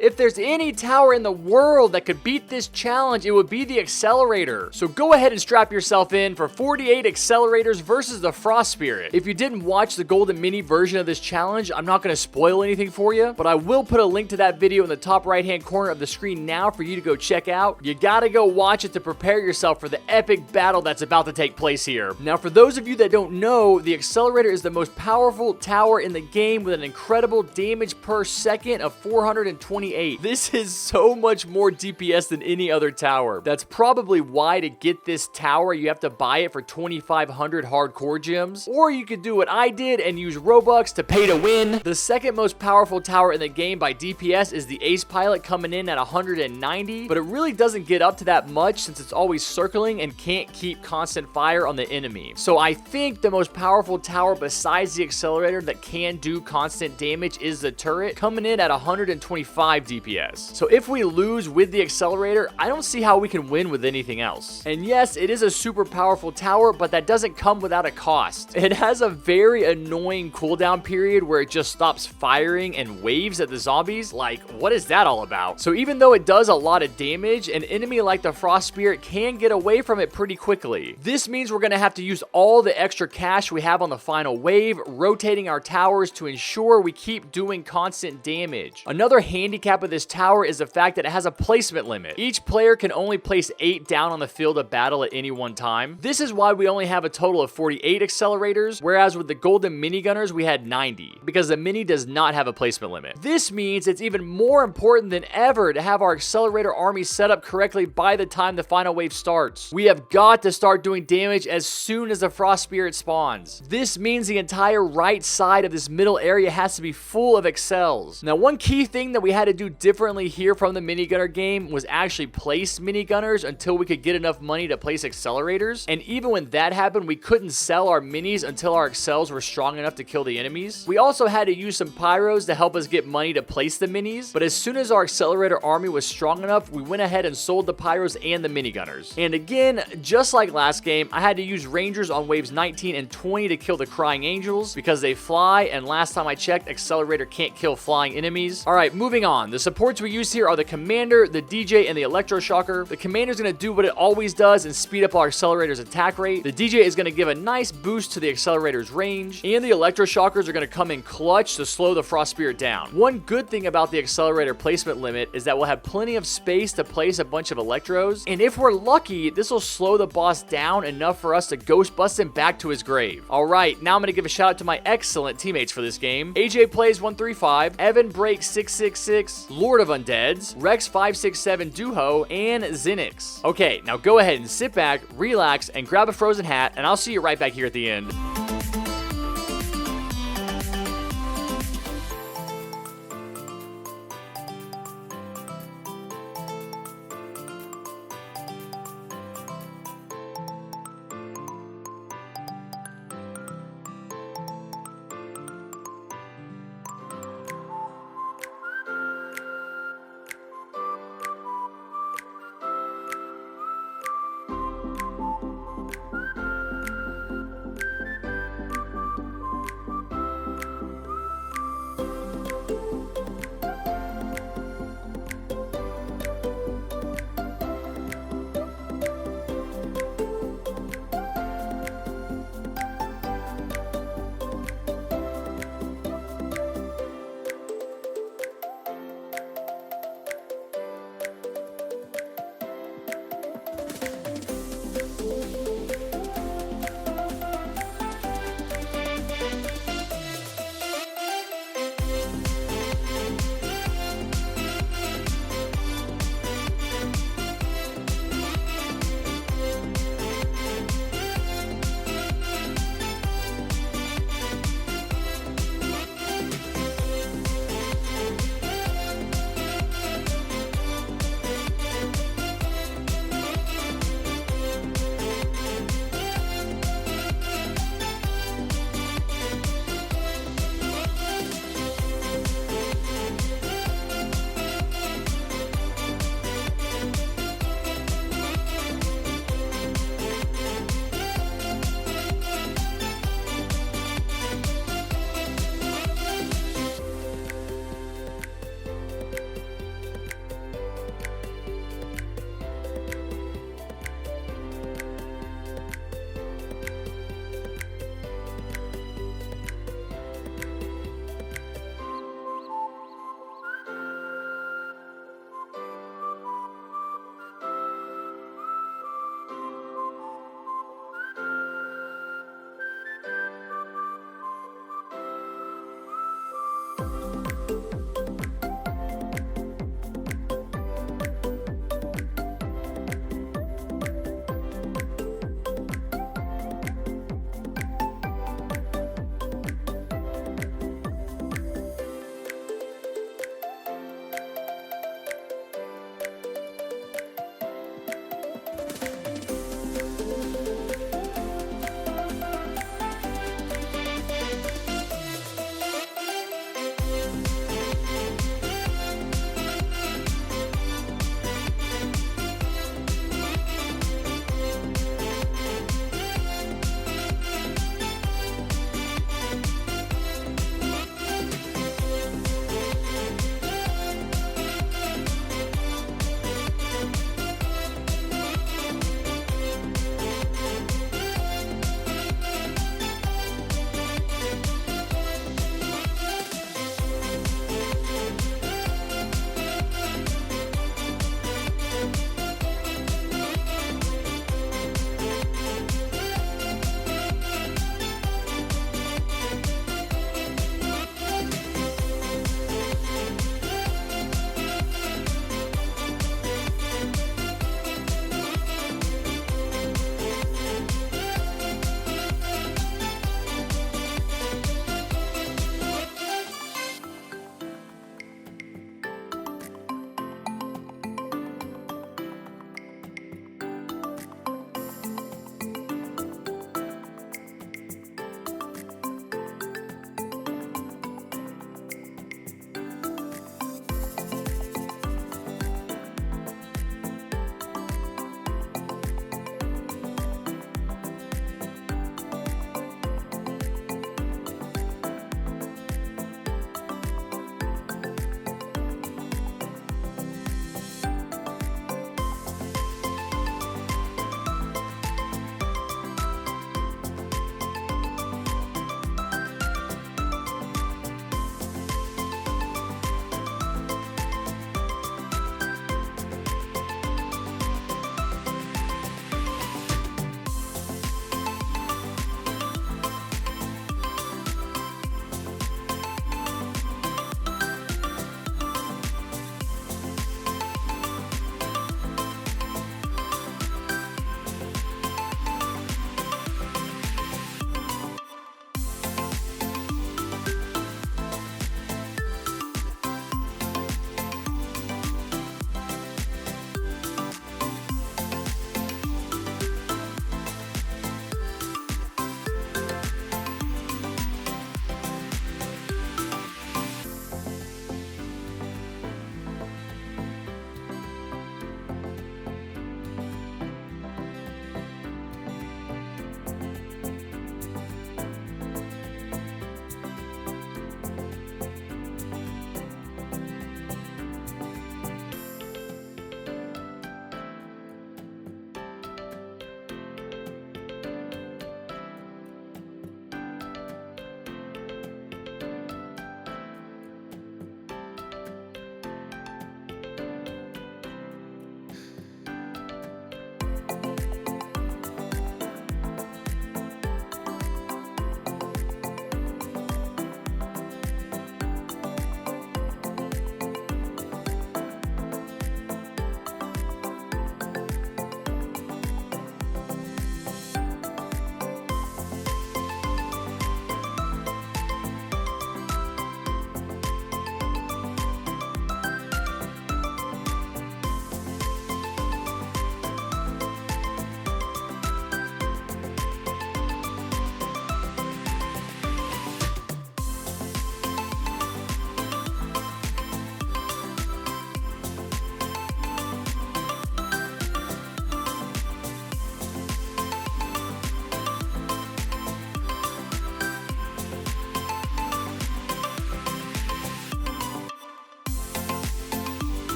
If there's any tower in the world that could beat this challenge, it would be the Accelerator. So go ahead and strap yourself in for 48 accelerators versus the Frost Spirit. If you didn't watch the Golden Mini version of this challenge, I'm not going to spoil anything for you, but I will put a link to that video in the top right hand corner of the screen now for you to go check out. You gotta go watch it to prepare yourself for the epic battle that's about to take place here. Now, for those of you that don't know, the Accelerator is the most powerful tower in the game with an incredible damage per second of 428. This is so much more DPS than any other tower. That's probably why to get this tower, you have to buy it for 2,500 hardcore gems, or you could do what I did and use Robux to pay to win. The second most powerful tower in the game by DPS is the Ace Pilot, coming in at 190, but it really doesn't get up to that much since it's always circling and can't keep constant fire on the enemy. So I think the most powerful tower besides the Accelerator that can do constant damage is the turret, coming in at 125 DPS. So if we lose with the Accelerator, I don't see how we can win with anything else. And yes, it is a super powerful tower, but that doesn't come without a cost. It has a very annoying cooldown period where it just stops firing and waves at the zombies. Like, what is that all about? So even though it does a lot of damage, an enemy like the Frost Spirit can get away from it pretty quickly. This means we're going to have to use all the extra cash we have on the final wave, rotating our towers to ensure we keep doing constant damage. Another handicap of this tower is the fact that it has a placement limit. Each player can only place 8 down on the field of battle at any one time. This is why we only have a total of 48 accelerators, whereas with the Golden Minigunners we had 90, because the Mini does not have a placement limit. This means it's even more important than ever to have our Accelerator army set up correctly by the time the final wave starts. We have got to start doing damage as soon as the Frost Spirit spawns. This means the entire right side of this middle area has to be full of accels. Now, one key thing that we had to do differently here from the Minigunner game was actually place Minigunners until we could get enough money to place accelerators. And even when that happened, we couldn't sell our minis until our accels were strong enough to kill the enemies. We also had to use some pyros to help us get money to place the minis, but as soon as our Accelerator army was strong enough, we went ahead and sold the pyros and the Minigunners. And again, just like last game, I had to use Rangers on waves 19 and 20 to kill the Crying Angels because they fly, and last time I checked, Accelerator can't kill flying enemies. Alright, moving on. The supports we use here are the Commander, the DJ, and the Electroshocker. The Commander is going to do what it always does and speed up our Accelerator's attack rate. The DJ is going to give a nice boost to the Accelerator's range, and the Electroshockers are going to come in clutch to slow the Frost Spirit down. One good thing about the Accelerator placement limit is that we'll have plenty of space to place a bunch of Electros, and if we're lucky, this will slow the boss down enough for us to ghost bust him back to his grave. Alright, now I'm going to give a shout out to my excellent teammates for this game. AJ Plays 135, Evan Break 666, Lord of Undeads, Rex 567 Duho, and Zinix. Okay, now go ahead and sit back, relax, and grab a frozen hat, and I'll see you right back here at the end.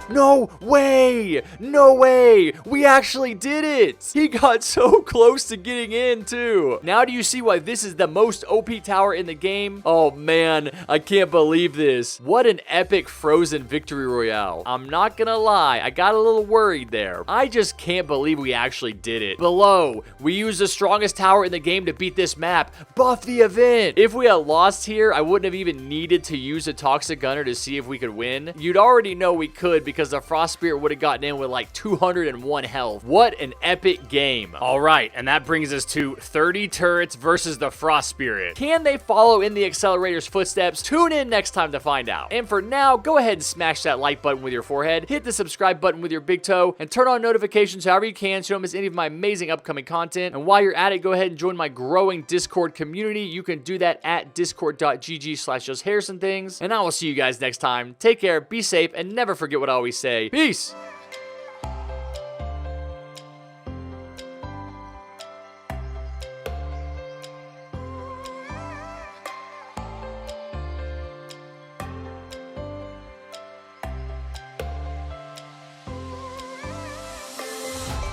No way! No way! We actually did it! He got so close to getting in, too. Now do you see why this is the most OP tower in the game? Oh, man. I can't believe this. What an epic Frozen victory royale. I'm not gonna lie. I got a little worried there. I just can't believe we actually did it. Below, we used the strongest tower in the game to beat this map. Buff the event. If we had lost here, I wouldn't have even needed to use a Toxic Gunner to see if we could win. You'd already know we could because the Frost Spirit would have gotten in with like 201 health. What an epic game. All right, and that brings us to 30 turrets versus the Frost Spirit. Can they follow in the Accelerator's footsteps? Tune in next time to find out. And for now, go ahead and smash that like button with your forehead, hit the subscribe button with your big toe, and turn on notifications however you can so you don't miss any of my amazing upcoming content. And while you're at it, go ahead and join my growing Discord community. You can do that at discord.gg/JustHarrisonThings. And I will see you guys next time. Take care, be safe, and never forget what I always say. Peace!